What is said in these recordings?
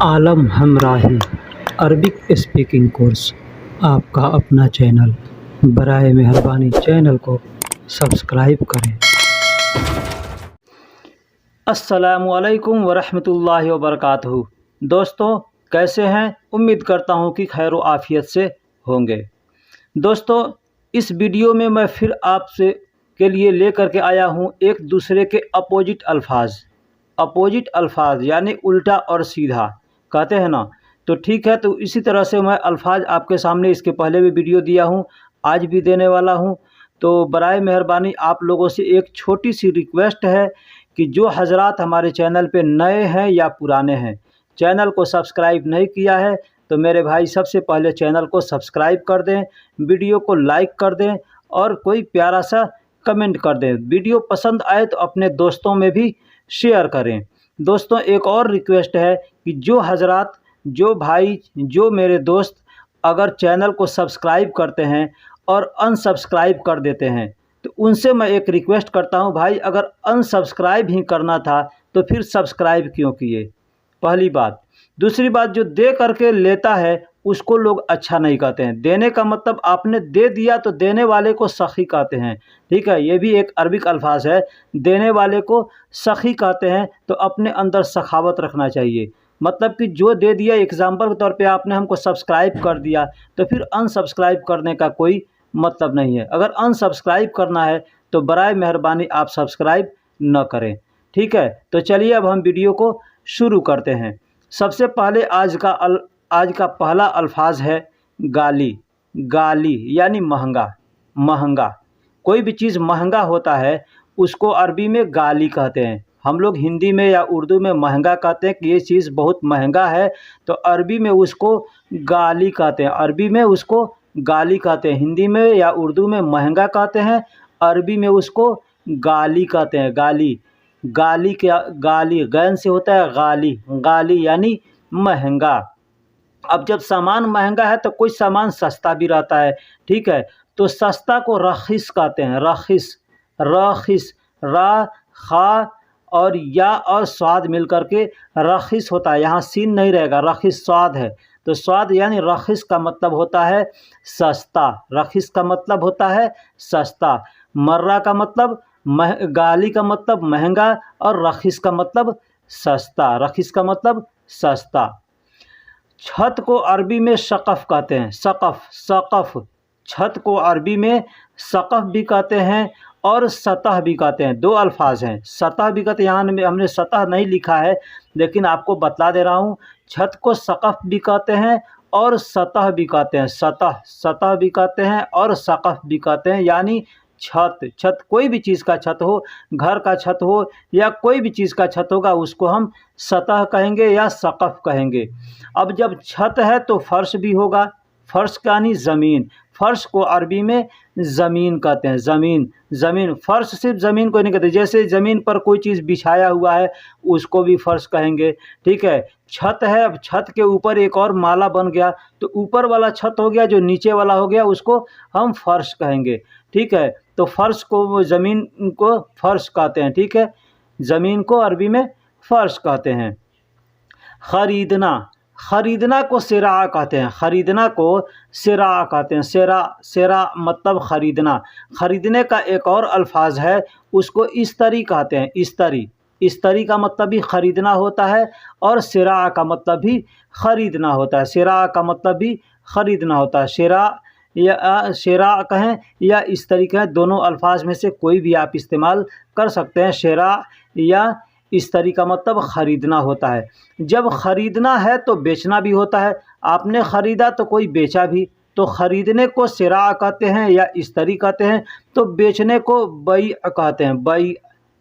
आलम हमराही Arabic speaking course आपका अपना channel. बराए मेहरबानी चैनल को सब्सक्राइब करें। अस्सलामुअलैकुम वरहमतुल्लाहि वबरकातुहू। दोस्तों कैसे हैं? उम्मीद करता हूं कि खैर व आफ़ियत से होंगे। दोस्तों इस वीडियो में मैं फिर आपसे के लिए लेकर के आया हूं एक दूसरे के अपोजिट अल्फाज यानी उल्टा और सीधा कहते हैं ना। तो ठीक है, तो इसी तरह से मैं अल्फाज आपके सामने इसके पहले भी वीडियो दिया हूं, आज भी देने वाला हूं। तो बराए मेहरबानी आप लोगों से एक छोटी सी रिक्वेस्ट है कि जो हजरात हमारे चैनल पे नए हैं या पुराने हैं, चैनल को सब्सक्राइब नहीं किया है तो मेरे भाई सबसे पहले चैनल को सब्सक्राइब कर दें, वीडियो को लाइक कर दें और कोई प्यारा सा कमेंट कर दें। वीडियो पसंद आए तो अपने दोस्तों में भी शेयर करें। दोस्तों एक और रिक्वेस्ट है कि जो हजरात, जो भाई, जो मेरे दोस्त अगर चैनल को सब्सक्राइब करते हैं और अनसब्सक्राइब कर देते हैं तो उनसे मैं एक रिक्वेस्ट करता हूं, भाई अगर अनसब्सक्राइब ही करना था तो फिर सब्सक्राइब क्यों किए? पहली बात। दूसरी बात, जो दे करके लेता है उसको लोग अच्छा नहीं कहते हैं। देने का मतलब आपने दे दिया तो देने वाले को सखी कहते हैं। ठीक है, ये भी एक अरबिक अल्फाज है। देने वाले को सखी कहते हैं। तो अपने अंदर सखावत रखना चाहिए। मतलब कि जो दे दिया, एग्जाम्पल के तौर पे आपने हमको सब्सक्राइब कर दिया तो फिर अनसब्सक्राइब करने का कोई मतलब नहीं है। अगर अनसब्सक्राइब करना है तो बराए मेहरबानी आप सब्सक्राइब न करें। ठीक है, तो चलिए अब हम वीडियो को शुरू करते हैं। सबसे पहले आज का पहला अल्फाज है गाली। गाली यानी महंगा। कोई भी चीज़ महंगा होता है उसको अरबी में गाली कहते हैं। हम लोग हिंदी में या उर्दू में महंगा कहते हैं कि ये चीज़ बहुत महंगा है, तो अरबी में उसको गाली कहते हैं। अरबी में उसको गाली कहते हैं। हिंदी में या उर्दू में महंगा कहते हैं, अरबी में उसको गाली कहते हैं। गाली, गाली क्या? गाली गैन से होता है गाली। गाली यानी महंगा। अब जब सामान महंगा है तो कोई सामान सस्ता भी रहता है। ठीक है, तो सस्ता को रखीस कहते हैं। रखीस, रखीस, रा, खा और या और स्वाद मिल करके रखीस होता है। यहाँ सीन नहीं रहेगा, रखीस स्वाद है। तो स्वाद यानी रखीस का मतलब होता है सस्ता। रखीस का मतलब होता है सस्ता। मर्रा का मतलब गाली का मतलब महंगा और रखीस का मतलब सस्ता। रखीस का मतलब सस्ता। छत को अरबी में सकफ़ कहते हैं। सकफ़। छत को अरबी में सकफ़ भी कहते हैं और सतह भी कहते हैं। दो अल्फाज हैं। सतह भी कहते हैं, यहाँ हमने सतह नहीं लिखा है लेकिन आपको बतला दे रहा हूँ। छत को सकफ़ भी कहते हैं और सतह भी कहते हैं। सतह भी कहते हैं और सकफ़ भी कहते हैं, यानी छत कोई भी चीज़ का छत हो, घर का छत हो या कोई भी चीज़ का छत होगा उसको हम सतह कहेंगे या सकफ़ कहेंगे। अब जब छत है तो फर्श भी होगा। फर्श यानी ज़मीन। फर्श को अरबी में ज़मीन कहते हैं। ज़मीन। फर्श सिर्फ ज़मीन को नहीं कहते। जैसे ज़मीन पर कोई चीज़ बिछाया हुआ है उसको भी फर्श कहेंगे। ठीक है, छत है, अब छत के ऊपर एक और माला बन गया तो ऊपर वाला छत हो गया, जो नीचे वाला हो गया उसको हम फर्श कहेंगे। ठीक है, तो फर्श को, ज़मीन को फर्श कहते हैं। ठीक है, ज़मीन को अरबी में फर्श कहते हैं। खरीदना को सिरा कहते हैं। खरीदना को सिरा कहते हैं। सिरा मतलब खरीदना। खरीदने का एक और अल्फाज है, उसको इस्तरी कहते हैं। इस्तरी का मतलब भी खरीदना होता है और सिरा का मतलब भी खरीदना होता है। सिरा का मतलब भी खरीदना होता है। शेरा कहें या इस्तरी कहें, दोनों अल्फाज में से कोई भी आप इस्तेमाल कर सकते हैं। शेरा या इस्तरी का मतलब ख़रीदना होता है। जब ख़रीदना है तो बेचना भी होता है। आपने ख़रीदा तो कोई बेचा भी, तो ख़रीदने को सिरा कहते हैं या इस्तरी कहते हैं। तो बेचने को बई कहते हैं।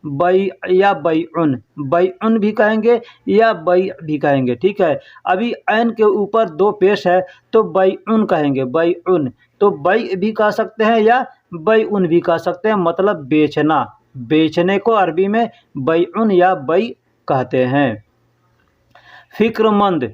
बई या बैउन भी कहेंगे या बई भी कहेंगे। ठीक है, अभी ऐन के ऊपर दो पेश है तो बैउन कहेंगे। बैउन, तो बई भी कह सकते हैं या बैउन भी कह सकते हैं, मतलब बेचना। बेचने को अरबी में बैउन या बई कहते हैं। फ़िक्रमंद।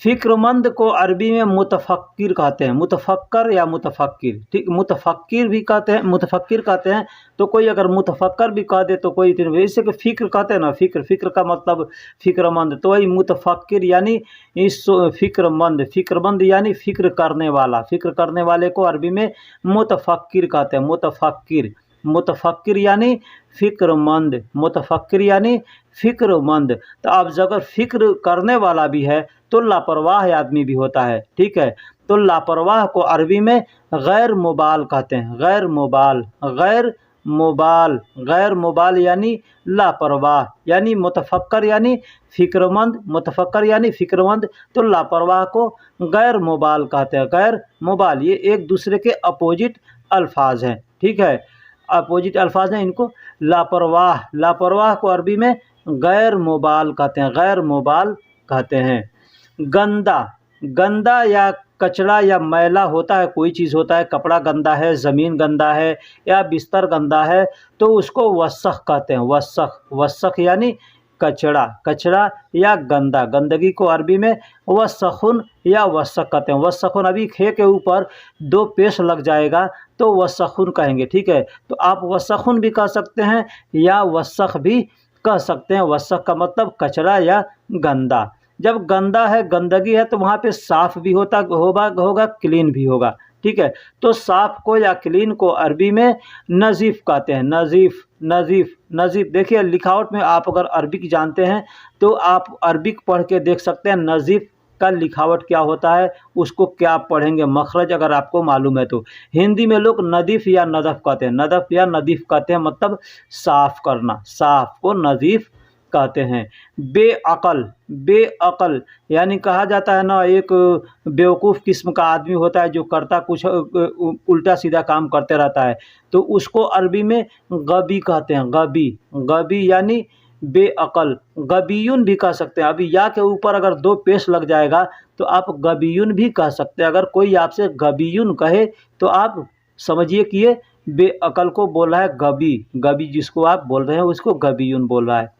फ़िक्रमंद को अरबी में मुतफ़क्किर कहते हैं, मुतफ़क्कर या मुतफ़क्किर, ठीक। मुतफ़क्किर भी कहते हैं, मुतफ़क्किर कहते हैं, तो कोई अगर मुतफ़क्कर भी कह दे तो कोई जैसे कि फ़िक्र कहते हैं ना, फ़िक्र का मतलब फ़िक्रमंद, तो वही मुतफ़क्किर यानी इस फ़िक्रमंद यानी फ़िक्र करने वाला, फ़िक्र करने वाले को अरबी में मुतफ़क्किर कहते हैं, मुतफ़क्किर यानी फ़िक्रमंद, मुतफ़क्किर यानी फ़िक्रमंद। तो अब अगर फ़िक्र करने वाला भी है तो लापरवाह आदमी भी होता है, ठीक है। तो लापरवाह को अरबी में गैर मुबाल कहते हैं, गैर मुबाल यानी लापरवाह, यानी मुतफ़क्कर यानी फ़िक्रमंद, तो लापरवाह को गैर मुबाल कहते हैं, गैर मुबाल। ये एक दूसरे के अपोजिट अल्फाज हैं, ठीक है, अपोजिट अल्फाज हैं इनको। लापरवाह को अरबी में गैर मुबाल कहते हैं। गंदा या कचरा या मैला होता है, कोई चीज़ होता है, कपड़ा गंदा है, ज़मीन गंदा है या बिस्तर गंदा है, तो उसको वसख कहते हैं, वसख यानी कचरा या गंदगी को अरबी में वसखुन या वसख कहते हैं। वसखुन, अभी खे के ऊपर 2 पेश लग जाएगा तो वसखुन कहेंगे, ठीक है। तो आप वसखुन भी कह सकते हैं या वसख भी कह सकते हैं। वसख का मतलब कचरा या गंदा। जब गंदा है, गंदगी है, तो वहाँ पे साफ़ भी होगा, क्लीन भी होगा, ठीक है। तो साफ़ को या क्लीन को अरबी में नज़ीफ़ कहते हैं, नज़ीफ़। देखिए लिखावट में आप अगर अरबिक जानते हैं तो आप अरबिक पढ़ के देख सकते हैं नज़ीफ़ का लिखावट क्या होता है, उसको क्या पढ़ेंगे, मखरज अगर आपको मालूम है तो। हिंदी में लोग नदीफ़ या नदफ़ कहते हैं, नदफ़ या नदीफ़ कहते हैं, मतलब साफ़ करना, साफ़ को नज़ीफ़ कहते हैं। बेअक़ल यानी कहा जाता है ना, एक बेवकूफ़ किस्म का आदमी होता है जो करता कुछ उल्टा सीधा काम करते रहता है, तो उसको अरबी में गबी कहते हैं, गबी यानी बेअक़ल। गबीयुन भी कह सकते हैं, अभी या के ऊपर अगर 2 पेश लग जाएगा तो आप गबीयुन भी कह सकते हैं। अगर कोई आपसे गबीयुन कहे तो आप समझिए कि ये बेअक़ल को बोल रहा है, गबी जिसको आप बोल रहे हैं उसको गबीयुन बोल रहा है,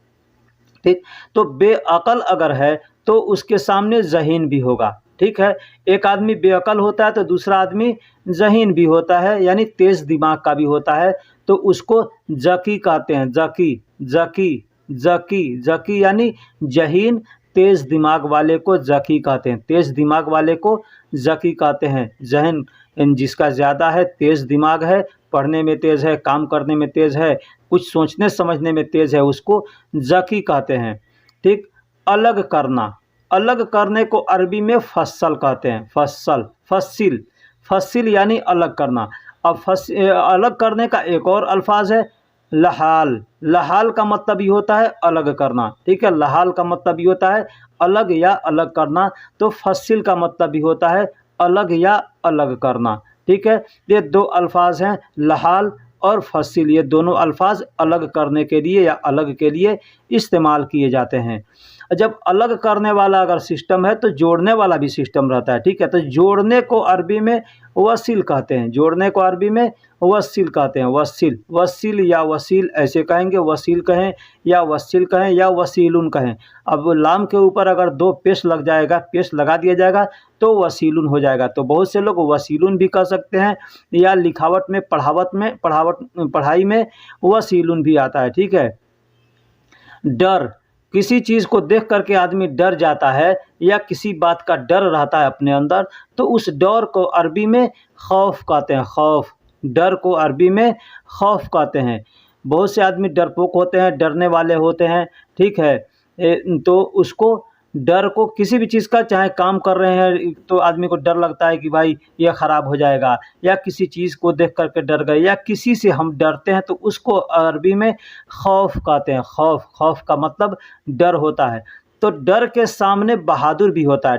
ठीक। तो बेअक़ल अगर है तो उसके सामने ज़हीन भी होगा, ठीक है। एक आदमी बेअक़ल होता है तो दूसरा आदमी ज़हीन भी होता है, यानी तेज़ दिमाग का भी होता है, तो उसको ज़की कहते हैं, ज़की यानी जहीन, तेज़ दिमाग वाले को ज़की कहते हैं, तेज़ दिमाग वाले को ज़की कहते हैं। ज़हन जिसका ज़्यादा है, तेज़ दिमाग है, पढ़ने में तेज़ है, काम करने में तेज़ है, कुछ सोचने समझने में तेज़ है, उसको ज़की कहते हैं, ठीक। अलग करने को अरबी में फ़स्सल कहते हैं, फ़स्सिल यानी अलग करना। अब अलग करने का एक और अल्फाज है लहाल का मतलब ये होता है अलग करना, ठीक है। लहाल का मतलब ये होता है अलग या अलग करना, तो फ़स्सिल का मतलब ये होता है अलग या अलग करना, ठीक है। ये 2 अल्फाज हैं, लहाल और फ़स्सिल, ये दोनों अल्फाज अलग करने के लिए या अलग के लिए इस्तेमाल किए जाते हैं। जब अलग करने वाला अगर सिस्टम है तो जोड़ने वाला भी सिस्टम रहता है, ठीक है। तो जोड़ने को अरबी में वसील कहते हैं, जोड़ने को अरबी में वसील कहते हैं, वसील या वसील ऐसे कहेंगे, वसील कहें या वसील कहें या वसीलुन कहें। अब लाम के ऊपर अगर 2 पेश लगा दिया जाएगा तो वसीलुन हो जाएगा। तो बहुत से लोग वसीलुन भी कह सकते हैं, या लिखावट में पढ़ाई में वसीलुन भी आता है, ठीक है। डर, किसी चीज़ को देख करके आदमी डर जाता है या किसी बात का डर रहता है अपने अंदर, तो उस डर को अरबी में खौफ कहते हैं, डर को अरबी में खौफ कहते हैं। बहुत से आदमी डरपोक होते हैं, डरने वाले होते हैं, ठीक है। तो उसको डर को किसी भी चीज़ का, चाहे काम कर रहे हैं तो आदमी को डर लगता है कि भाई ये ख़राब हो जाएगा, या किसी चीज़ को देख करके डर गए, या किसी से हम डरते हैं तो उसको अरबी में खौफ कहते हैं। खौफ का मतलब डर होता है। तो डर के सामने बहादुर भी होता है,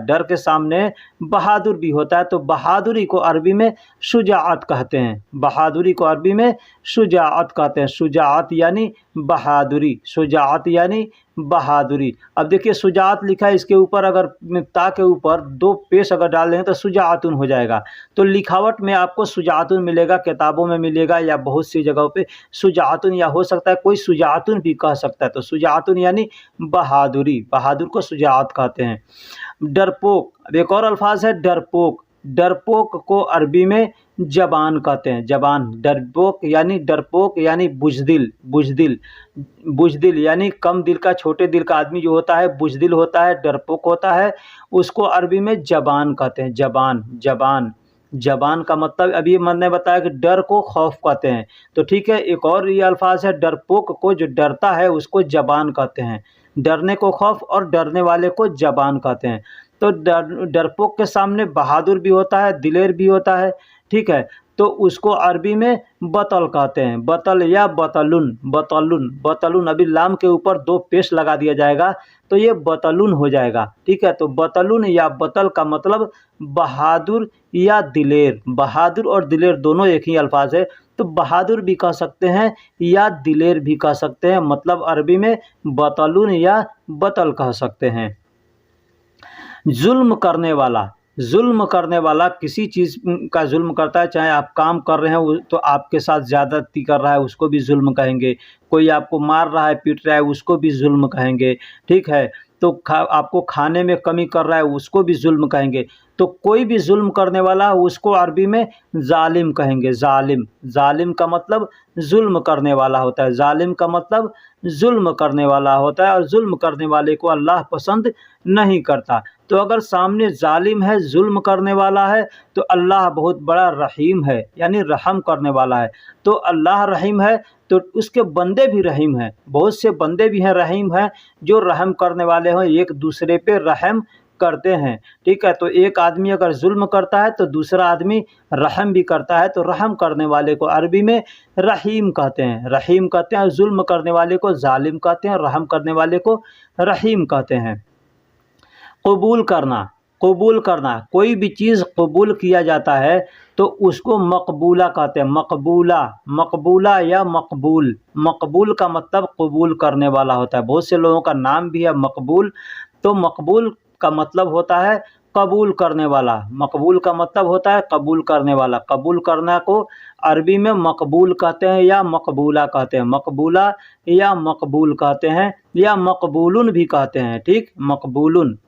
तो बहादुरी को अरबी में शुजाअत कहते हैं, शुजाअत यानी बहादुरी। अब देखिए शुजाअत लिखा है, इसके ऊपर अगर ता के ऊपर 2 पेश अगर डाल देंगे तो शुजाअतुन हो जाएगा। तो लिखावट में आपको शुजाअतुन मिलेगा, किताबों में मिलेगा या बहुत सी जगहों पे शुजाअतुन, या हो सकता है कोई शुजाअतुन भी कह सकता है। तो शुजाअतुन यानी बहादुर को शुजाअत कहते हैं। डरपोक, अब एक और अल्फाज है डरपोक। डरपोक को अरबी में जबान कहते हैं, जबान। डरपोक यानी बुज़दिल, बुज़दिल, बुज़दिल यानी कम दिल का, छोटे दिल का आदमी जो होता है बुज़दिल होता है, डरपोक होता है, उसको अरबी में जबान कहते हैं। जबान, जबान, जबान का मतलब अभी मैंने बताया कि डर को खौफ कहते हैं। तो ठीक है, एक और ये अल्फाज है डरपोक को, जो डरता है उसको जबान कहते हैं। डरने को खौफ और डरने वाले को जबान कहते हैं। तो डरपोक के सामने बहादुर भी होता है, दिलेर भी होता है, ठीक है। तो उसको अरबी में बतल कहते हैं, बतल या बतलुन, बतलुन, बतलुन। अभी लाम के ऊपर 2 पेश लगा दिया जाएगा तो ये बतलुन हो जाएगा, ठीक है। तो बतलुन या बतल का मतलब बहादुर या दिलेर। बहादुर और दिलेर दोनों एक ही अल्फाज है, तो बहादुर भी कह सकते हैं या दिलेर भी कह सकते हैं, मतलब अरबी में बतलुन या बतल कह सकते हैं। जुल्म करने वाला, जुल्म करने वाला किसी चीज़ का जुल्म करता है, चाहे आप काम कर रहे हैं तो आपके साथ ज़्यादती कर रहा है उसको भी जुल्म कहेंगे, कोई आपको मार रहा है, पीट रहा है, उसको भी जुल्म कहेंगे, ठीक है। तो आपको खाने में कमी कर रहा है उसको भी जुल्म कहेंगे। तो कोई भी जुल्म करने वाला उसको अरबी में जालिम कहेंगे, जालिम। जालिम का मतलब जुल्म करने वाला होता है, जालिम का मतलब जुल्म करने वाला होता है, और जुल्म करने वाले को अल्लाह पसंद नहीं करता। तो अगर सामने जालिम है, जुल्म करने वाला है, तो अल्लाह बहुत बड़ा रहीम है, यानी रहम करने वाला है। तो अल्लाह रहीम है तो उसके बंदे भी रहीम हैं, बहुत से बंदे भी हैं रहीम हैं, जो रहम करने वाले हैं, एक दूसरे पे रहम करते हैं, ठीक है। तो एक आदमी अगर जुल्म करता है तो दूसरा आदमी रहम भी करता है, तो रहम करने वाले को अरबी में रहीम कहते हैं, रहीम कहते हैं। जुल्म करने वाले को जालिम कहते हैं, रहम करने वाले को रहीम कहते हैं। कबूल करना, कबूल करना, कोई भी चीज़ कबूल किया जाता है तो उसको मकबूला कहते हैं, मकबूला, मकबूला या मकबूल। मकबूल का मतलब कबूल करने वाला होता है, बहुत से लोगों का नाम भी है मकबूल। तो मकबूल का मतलब होता है कबूल करने वाला, मकबूल का मतलब होता है कबूल करने वाला। कबूल करना को अरबी में मकबूल कहते हैं या मकबूला कहते हैं, मकबूला या मकबूल कहते हैं, या मकबूलुन भी कहते हैं, ठीक, मकबूलुन।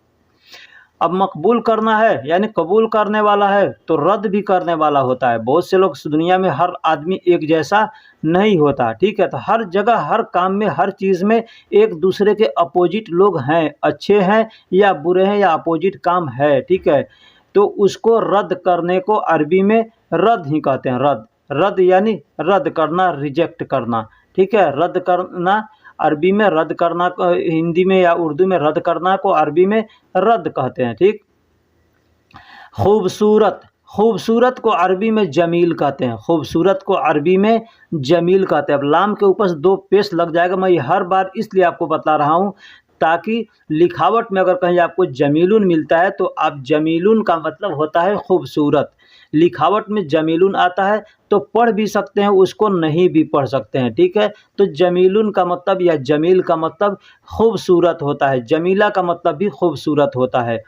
अब मकबूल करना है यानी कबूल करने वाला है, तो रद्द भी करने वाला होता है। बहुत से लोग, दुनिया में हर आदमी एक जैसा नहीं होता, ठीक है। तो हर जगह, हर काम में, हर चीज़ में एक दूसरे के अपोजिट लोग हैं, अच्छे हैं या बुरे हैं या अपोजिट काम है, ठीक है। तो उसको रद्द करने को अरबी में रद्द ही कहते हैं, रद्द। रद्द यानी रद्द करना, रिजेक्ट करना, ठीक है। रद्द करना अरबी में रद्द करना, हिंदी में या उर्दू में रद्द करना को अरबी में रद्द कहते हैं, ठीक। खूबसूरत, खूबसूरत को अरबी में जमील कहते हैं, खूबसूरत को अरबी में जमील कहते हैं। अब लाम के ऊपर 2 पेश लग जाएगा, मैं ये हर बार इसलिए आपको बता रहा हूँ ताकि लिखावट में अगर कहीं आपको जमीलुन मिलता है तो आप, जमीलुन का मतलब होता है खूबसूरत, लिखावट में जमीलुन आता है तो पढ़ भी सकते हैं, उसको नहीं भी पढ़ सकते हैं, ठीक है। तो जमीलुन का मतलब या जमील का मतलब खूबसूरत होता है, जमीला का मतलब भी खूबसूरत होता है,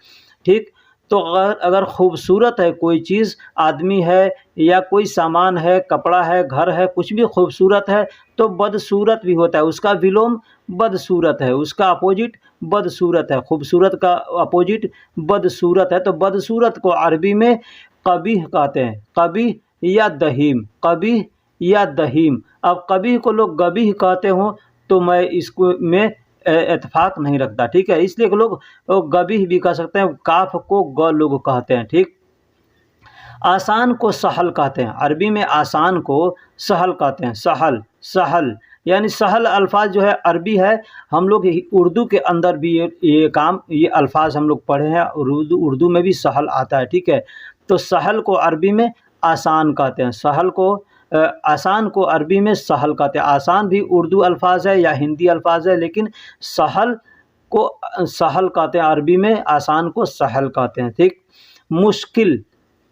ठीक। तो अगर खूबसूरत है कोई चीज़, आदमी है या कोई सामान है, कपड़ा है, घर है, कुछ भी खूबसूरत है तो बदसूरत भी होता है, उसका विलोम बदसूरत है, उसका अपोजिट बदसूरत है। खूबसूरत का अपोजिट बदसूरत है, तो बदसूरत को अरबी में कबीह कहते हैं, कबीह या दहीम, कबीह या दहीम। अब कबीह को लोग गबीह कहते हों तो मैं इसको में इत्तेफाक नहीं रखता, ठीक है। इसलिए लोग गबीह भी कह सकते हैं, काफ को ग लोग कहते हैं, ठीक। आसान को सहल कहते हैं, अरबी में आसान को सहल कहते हैं, सहल, सहल यानी सहल अल्फाज जो है अरबी है। हम लोग उर्दू के अंदर भी ये अल्फाज हम लोग पढ़े हैं, उर्दू में भी सहल आता है, ठीक है। तो सहल को अरबी में आसान कहते हैं, सहल को आसान को अरबी में सहल कहते हैं। आसान भी उर्दू अल्फाज है या हिंदी अल्फाज है, लेकिन सहल को सहल कहते हैं अरबी में, आसान को सहल कहते हैं, ठीक। मुश्किल,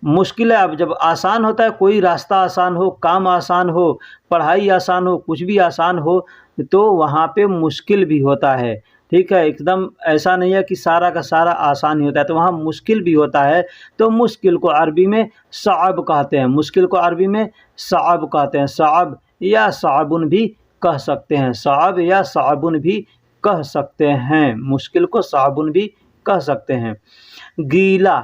मुश्किल है। अब जब आसान होता है, कोई रास्ता आसान हो, काम आसान हो, पढ़ाई आसान हो, कुछ भी आसान हो, तो वहाँ पे मुश्किल भी होता है, ठीक है। एकदम ऐसा नहीं है कि सारा का सारा आसान ही होता है, तो वहाँ मुश्किल भी होता है। तो मुश्किल को अरबी में सअब कहते हैं, मुश्किल को अरबी में सअब कहते हैं, सअब या सअबुन भी कह सकते हैं, सअब या सअबुन भी कह सकते हैं, मुश्किल को सअबुन भी कह सकते हैं। गीला,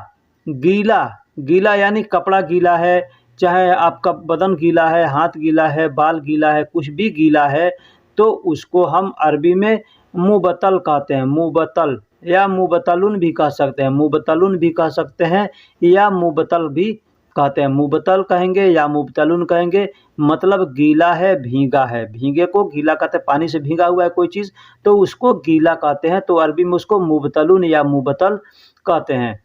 गीला, गीला यानी कपड़ा गीला है, चाहे आपका बदन गीला है, हाथ गीला है, बाल गीला है, कुछ भी गीला है तो उसको हम अरबी में मुबतल कहते हैं। मुबतल या मुबतलुन भी कह सकते हैं, मुबतलुन भी कह सकते हैं या मुबतल भी कहते हैं। मुबतल कहेंगे या मुबतलुन कहेंगे, मतलब गीला है, भीगा है। भीगे को गीला कहते हैं, पानी से भीगा हुआ है कोई चीज़ तो उसको गीला कहते हैं, तो अरबी में उसको मुबतलुन या मुबतल कहते हैं।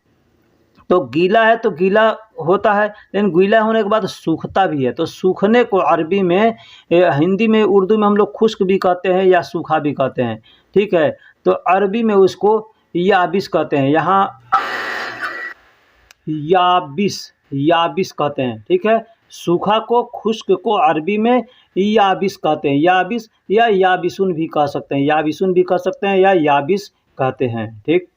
तो गीला है तो गीला होता है, लेकिन गीला होने के बाद सूखता भी है, तो सूखने को अरबी में हिंदी में उर्दू में हम लोग खुश्क भी कहते हैं या सूखा भी कहते हैं, ठीक है। तो अरबी में उसको याबिस कहते हैं, यहाँ याबिस, याबिस कहते हैं, ठीक है। सूखा को, खुश्क को अरबी में याबिस कहते हैं। याबिस या याबिसुन भी कह सकते हैं, याबिसुन भी कह सकते हैं या याबिस कहते हैं, ठीक।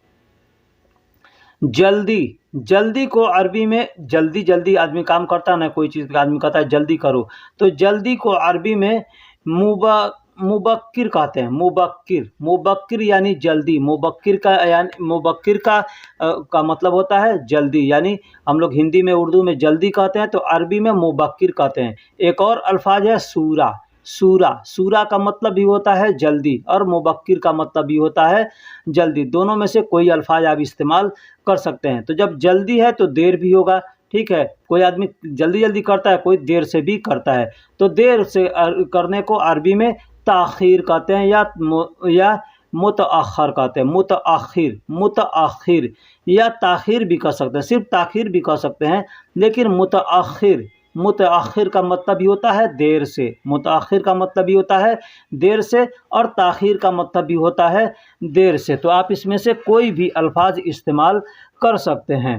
जल्दी, जल्दी को अरबी में, जल्दी जल्दी आदमी काम करता है ना, कोई चीज़ का आदमी कहता है जल्दी करो, तो जल्दी को अरबी में मुबक्किर कहते हैं। मुबक्किर, मुबक्किर यानी जल्दी। मुबक्किर का यानी मुबक्किर का मतलब होता है जल्दी, यानी हम लोग हिंदी में उर्दू में जल्दी कहते हैं तो अरबी में मुबक्किर कहते हैं। एक और अल्फाज है सूरा, सूरा, सूरा का मतलब भी होता है जल्दी और मुबक्किर का मतलब भी होता है जल्दी। दोनों में से कोई अल्फाज आप इस्तेमाल कर सकते हैं। तो जब जल्दी है तो देर भी होगा, ठीक है। कोई आदमी जल्दी जल्दी करता है, कोई देर से भी करता है, तो देर से करने को अरबी में ताख़ीर कहते हैं या मुतअख़्ख़र कहते हैं। मुतअख़्ख़िर, मुतअख़्ख़िर या ताख़ीर भी कह सकते हैं, सिर्फ ताख़ीर भी कह सकते हैं, लेकिन मुतअख़्ख़िर, मुतअख़्ख़िर का मतलब भी होता है देर से। मुतअख़्ख़िर का मतलब भी होता है देर से और ताख़ीर का मतलब भी होता है देर से। तो आप इसमें से कोई भी अल्फाज इस्तेमाल कर सकते हैं।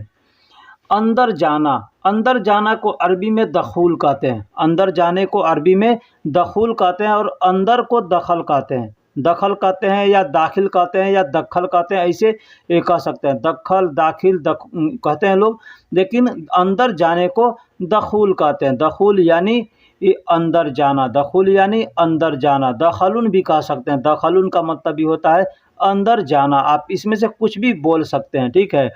अंदर जाना, अंदर जाना को अरबी में दखूल कहते हैं। अंदर जाने को अरबी में दखूल कहते हैं और अंदर को दखल कहते हैं। दखल कहते हैं या दाखिल कहते हैं या दखल कहते हैं, ऐसे कह सकते हैं। दखल, दाखिल कहते हैं लोग, लेकिन अंदर जाने को दखूल कहते हैं। दखूल यानी ये अंदर जाना, दखूल यानी अंदर जाना। दखलुन भी कह सकते हैं, दखलुन का मतलब भी होता है अंदर जाना। आप इसमें से कुछ भी बोल सकते हैं, ठीक है।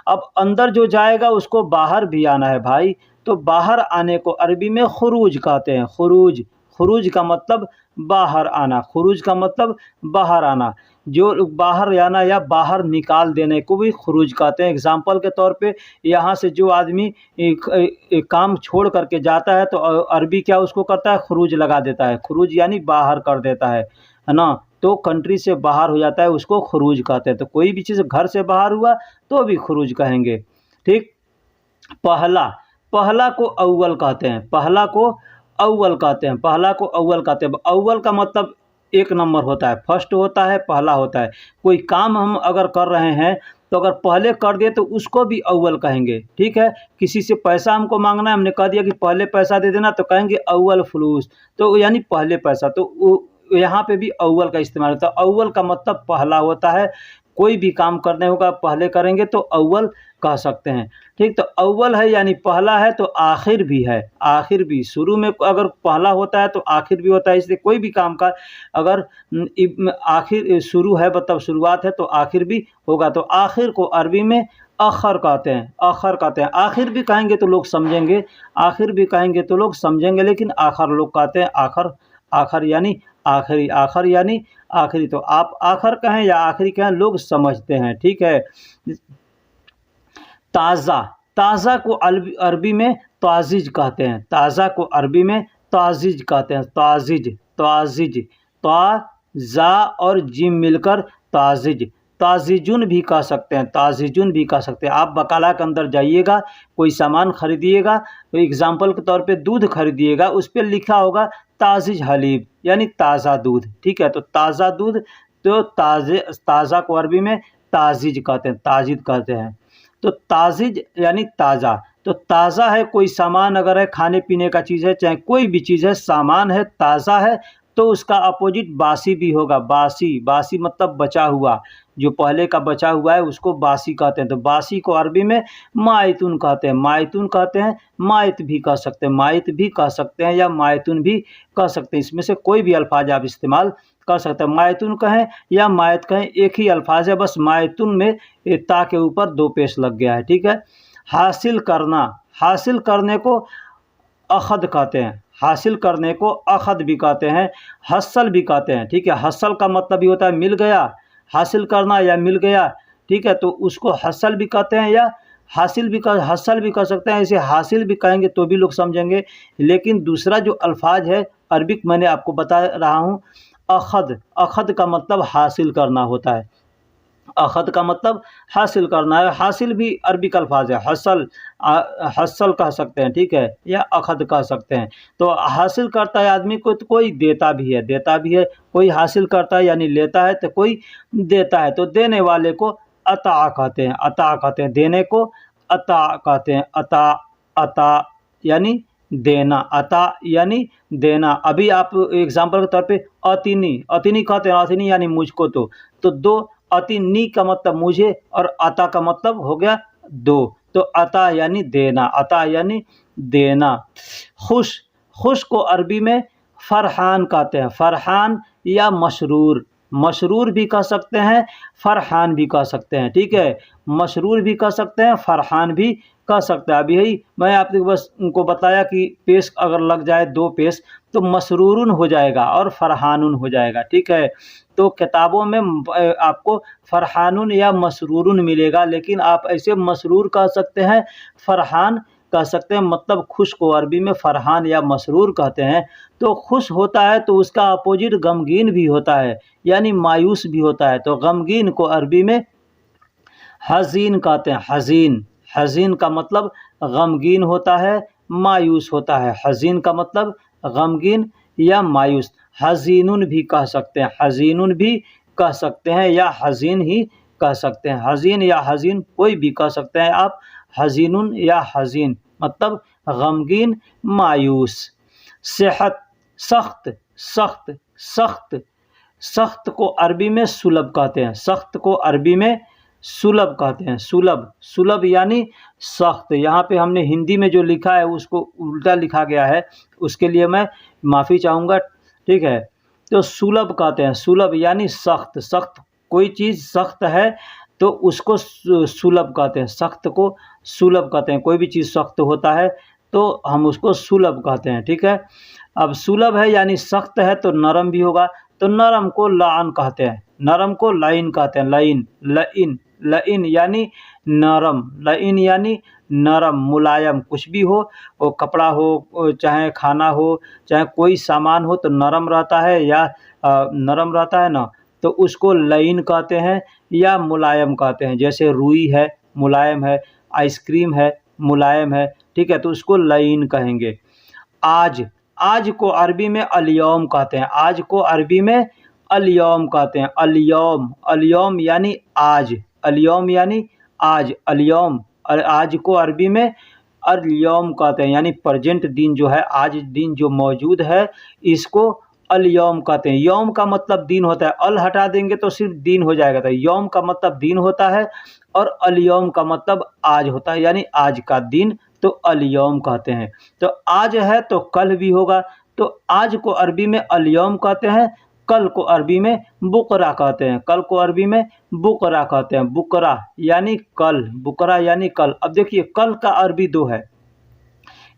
अब अंदर जो जाएगा उसको बाहर भी आना है भाई, तो बाहर आने को अरबी में खुरूज कहते हैं। खुरूज, खुरूज का मतलब बाहर आना, खुरूज का मतलब बाहर आना। जो बाहर आना या बाहर निकाल देने को भी खुरूज कहते हैं। एग्जाम्पल के तौर पे यहाँ से जो आदमी एक काम छोड़ करके जाता है तो अरबी क्या उसको करता है, खुरूज लगा देता है। खुरूज यानी बाहर कर देता है ना, तो कंट्री से बाहर हो जाता है, उसको खुरूज कहते हैं। तो कोई भी चीज़ घर से बाहर हुआ तो भी खुरूज कहेंगे, ठीक। पहला, पहला को अव्वल कहते हैं, पहला को अव्वल कहते हैं, पहला को अव्वल कहते हैं। अव्वल का मतलब एक नंबर होता है, फर्स्ट होता है, पहला होता है। कोई काम हम अगर कर रहे हैं तो अगर पहले कर दिए तो उसको भी अव्वल कहेंगे, ठीक है। किसी से पैसा हमको मांगना है, हमने कह दिया कि पहले पैसा दे देना, तो कहेंगे अव्वल फलूस, तो यानी पहले पैसा। तो यहाँ पे भी अव्वल का इस्तेमाल होता है। अव्वल का मतलब पहला होता है। कोई भी काम करने होगा पहले करेंगे तो अव्वल कह सकते हैं, ठीक। तो अव्वल है यानी पहला है, तो आखिर भी है, आखिर भी। शुरू में अगर पहला होता है तो आखिर भी होता है, इसलिए कोई भी काम का अगर आखिर शुरू है मतलब शुरुआत है तो आखिर भी होगा। तो आखिर को अरबी में अखर कहते हैं, अखर कहते हैं। आखिर भी कहेंगे तो लोग समझेंगे, आखिर भी कहेंगे तो लोग समझेंगे, लेकिन आखर लोग कहते हैं। आखर, आखर यानी आखिरी, आखर यानी आखिरी। तो आप आखर कहें या आखिरी कहें लोग समझते हैं, ठीक है। ताज़ा, ताज़ा को अरबी में ताज़िज कहते हैं। ताज़ा को अरबी में ताज़िज कहते हैं। ताज़िज, ताज़िज, ताज़ा और जिम मिलकर ताज़िज। ताज़िजुन भी कह सकते हैं, ताज़िजुन भी कह सकते हैं। आप बकाला के अंदर जाइएगा, कोई सामान खरीदिएगा, तो एग्जाम्पल के तौर पे दूध खरीदिएगा, उस पर लिखा होगा ताज़िज हलीब यानी ताज़ा दूध, ठीक है। तो ताज़ा दूध, तो ताज़ा को अरबी में ताज़िज कहते हैं, ताज़िज कहते हैं। तो ताज़िज यानी ताज़ा। तो ताज़ा है कोई सामान अगर है, खाने पीने का चीज़ है, चाहे कोई भी चीज़ है, सामान है, ताज़ा है, तो उसका अपोजिट बासी भी होगा। बासी, बासी मतलब बचा हुआ, जो पहले का बचा हुआ है उसको बासी कहते हैं। तो बासी को अरबी में मायतुन कहते हैं, मायतुन कहते हैं। मायत भी कह सकते हैं, मायत भी कह सकते हैं या मायतुन भी कह सकते हैं। इसमें से कोई भी अल्फाज आप इस्तेमाल कह सकते हैं। मायतुन कहें या मायत कहें, एक ही अल्फाज है, बस मायतुन में ता के ऊपर 2 पेश लग गया है, ठीक है। हासिल करना, हासिल करने को अखद कहते हैं, हासिल करने को अखद भी कहते हैं, हसल भी कहते हैं, ठीक है। हसल का मतलब ये होता है मिल गया, हासिल करना या मिल गया, ठीक है। तो उसको हसल भी कहते हैं या हासिल भी हसल भी कह सकते हैं। इसे हासिल भी कहेंगे तो भी लोग समझेंगे। लेकिन दूसरा जो अल्फाज है अरबिक मैंने आपको बता रहा हूँ, अखद, अखद का मतलब हासिल करना होता है। अखद का मतलब हासिल करना है। हासिल भी अरबिक अल्फाज है, हसल हसल कह सकते हैं, ठीक है, या अखद कह सकते हैं। तो हासिल करता है आदमी को, तो कोई देता भी है, देता भी है। कोई हासिल करता है यानी लेता है, तो कोई देता है। तो देने वाले को अता कहते हैं, अता कहते हैं। देने को अता कहते हैं, अता, अता यानी देना, अता यानी देना। अभी आप एग्जाम्पल के तौर पे अतिनी, अतिनी कहते हैं, अतिनी यानी मुझको। तो दो, अतिनी का मतलब मुझे और अता का मतलब हो गया दो। तो अता यानी देना, अता यानी देना। खुश, खुश को अरबी में फरहान कहते हैं, फरहान या मशरूर, मशरूर भी कह सकते हैं, फरहान भी कह सकते हैं, ठीक है। मशरूर भी कह सकते हैं, फरहान भी कह सकते हैं। अब यही मैं आपको बस उनको बताया कि पेश अगर लग जाए 2 पेश तो मसरूरुन हो जाएगा और फरहानुन हो जाएगा, ठीक है। तो किताबों में आपको फरहानुन या मसरूरुन मिलेगा, लेकिन आप ऐसे मसरूर कह सकते हैं, फरहान कह सकते हैं। मतलब खुश को अरबी में फरहान या मसरूर कहते हैं। तो खुश होता है तो उसका अपोजिट गमगीन भी होता है, यानी मायूस भी होता है। तो गमगीन को अरबी में हज़ीन कहते हैं, हज़ीन। हज़ीन का मतलब गमगीन होता है, मायूस होता है। हज़ीन का मतलब गमगीन या मायूस। हज़ीनुन भी कह सकते हैं, हज़ीनुन भी कह सकते हैं, या हज़ीन ही कह सकते हैं। हज़ीन या हज़ीन कोई भी कह सकते हैं आप। हज़ीनुन या हज़ीन मतलब गमगीन, मायूस। सेहत, सख्त, सख्त, सख्त, सख्त को अरबी में सुलब कहते हैं, सख्त को अरबी में सुलब कहते हैं। सुलब, सुलब यानी सख्त। यहाँ पे हमने हिंदी में जो लिखा है उसको उल्टा लिखा गया है, उसके लिए मैं माफ़ी चाहूँगा, ठीक है। तो सुलब कहते हैं, सुलब यानी सख्त, सख्त कोई चीज़ सख्त है तो उसको सुलब कहते हैं, सख्त को सुलब कहते हैं। कोई भी चीज़ सख्त होता है तो हम उसको सुलब कहते हैं, ठीक है। अब सुलब है यानी सख्त है तो नरम भी होगा, तो नरम को लान कहते हैं, नरम को लाइन कहते हैं, लाइन, लाइन, लाइन यानी नरम, लाइन यानी नरम, मुलायम। कुछ भी हो, वो कपड़ा हो, चाहे खाना हो, चाहे कोई सामान हो, तो नरम रहता है या नरम रहता है ना, तो उसको लाइन कहते हैं या मुलायम कहते हैं। जैसे रुई है, मुलायम है, आइसक्रीम है, मुलायम है, ठीक है, तो उसको लाइन कहेंगे। आज, आज को अरबी में अल-यौम कहते हैं, आज को अरबी में अल-यौम कहते हैं। अल-यौम, अल-यौम यानी आज, अल-यौम यानी आज, अल-यौम, आज को अरबी में अल-यौम कहते हैं, यानी प्रेजेंट दिन जो है, आज दिन जो मौजूद है, इसको अल-यौम कहते हैं। यौम का मतलब दिन होता है, अल हटा देंगे तो सिर्फ दिन हो जाएगा। तो यौम का मतलब दिन होता है और अल-यौम का मतलब आज होता है, यानी आज का दिन, तो अल-यौम कहते हैं। तो आज है तो कल भी होगा, तो आज को अरबी में अल-यौम कहते हैं, कल को अरबी में बुकरा कहते हैं, कल को अरबी में बुकरा कहते हैं। बुकरा यानी कल, बुकरा यानी कल। अब देखिए कल का अरबी 2 है।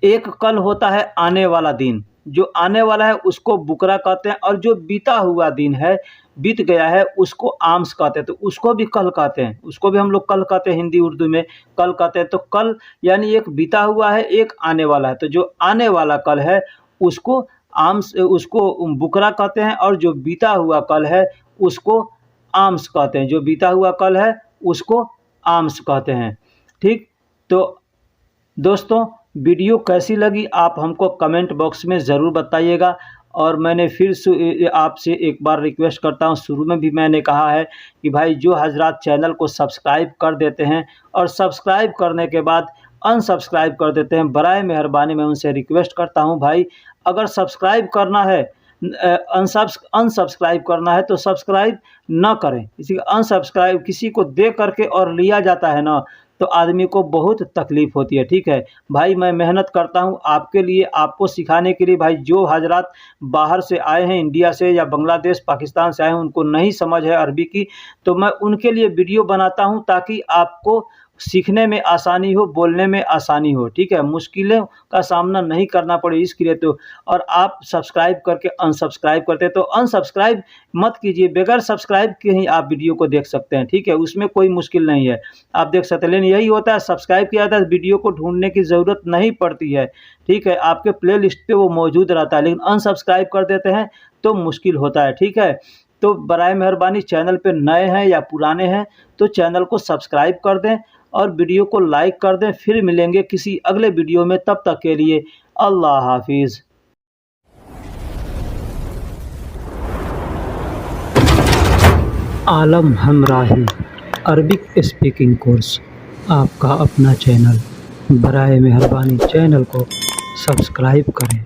एक कल होता है आने वाला दिन, जो आने वाला है उसको बुकरा कहते हैं, और जो बीता हुआ दिन है, बीत गया है, उसको आम्स कहते हैं, तो उसको भी कल कहते हैं, उसको भी हम लोग कल कहते हैं, हिंदी उर्दू में कल कहते हैं। तो कल यानी एक बीता हुआ है, एक आने वाला है, तो जो आने वाला कल है उसको आम्स, उसको बुकरा कहते हैं, और जो बीता हुआ कल है उसको आम्स कहते हैं, जो बीता हुआ कल है उसको आम्स कहते हैं, ठीक। तो दोस्तों वीडियो कैसी लगी आप हमको कमेंट बॉक्स में ज़रूर बताइएगा। और मैंने फिर से आपसे एक बार रिक्वेस्ट करता हूँ, शुरू में भी मैंने कहा है कि भाई जो हजरात चैनल को सब्सक्राइब कर देते हैं और सब्सक्राइब करने के बाद अनसब्सक्राइब कर देते हैं, बराए मेहरबानी मैं उनसे रिक्वेस्ट करता हूँ भाई, अगर सब्सक्राइब करना है, अनसब्सक्राइब करना है तो सब्सक्राइब ना करें। इसी अनसब्सक्राइब किसी को दे करके और लिया जाता है ना, तो आदमी को बहुत तकलीफ़ होती है। ठीक है भाई, मैं मेहनत करता हूँ आपके लिए, आपको सिखाने के लिए। भाई जो हजरात बाहर से आए हैं, इंडिया से या बांग्लादेश पाकिस्तान से आए हैं, उनको नहीं समझ है अरबी की, तो मैं उनके लिए वीडियो बनाता हूँ ताकि आपको सीखने में आसानी हो, बोलने में आसानी हो। ठीक है, मुश्किलों का सामना नहीं करना पड़े इसके लिए। तो और आप सब्सक्राइब करके अनसब्सक्राइब करते हैं तो अनसब्सक्राइब मत कीजिए, बगैर सब्सक्राइब के ही आप वीडियो को देख सकते हैं। ठीक है, उसमें कोई मुश्किल नहीं है, आप देख सकते हैं। लेकिन यही होता है, सब्सक्राइब किया जाता है, वीडियो को ढूंढने की ज़रूरत नहीं पड़ती है। ठीक है, आपके प्ले लिस्ट पर वो मौजूद रहता है, लेकिन अनसब्सक्राइब कर देते हैं तो मुश्किल होता है। ठीक है, तो बराए मेहरबानी चैनल पे नए हैं या पुराने हैं तो चैनल को सब्सक्राइब कर दें और वीडियो को लाइक कर दें। फिर मिलेंगे किसी अगले वीडियो में, तब तक के लिए अल्लाह हाफिज़। आलम हमराही अरबिक स्पीकिंग कोर्स, आपका अपना चैनल। बराए मेहरबानी चैनल को सब्सक्राइब करें।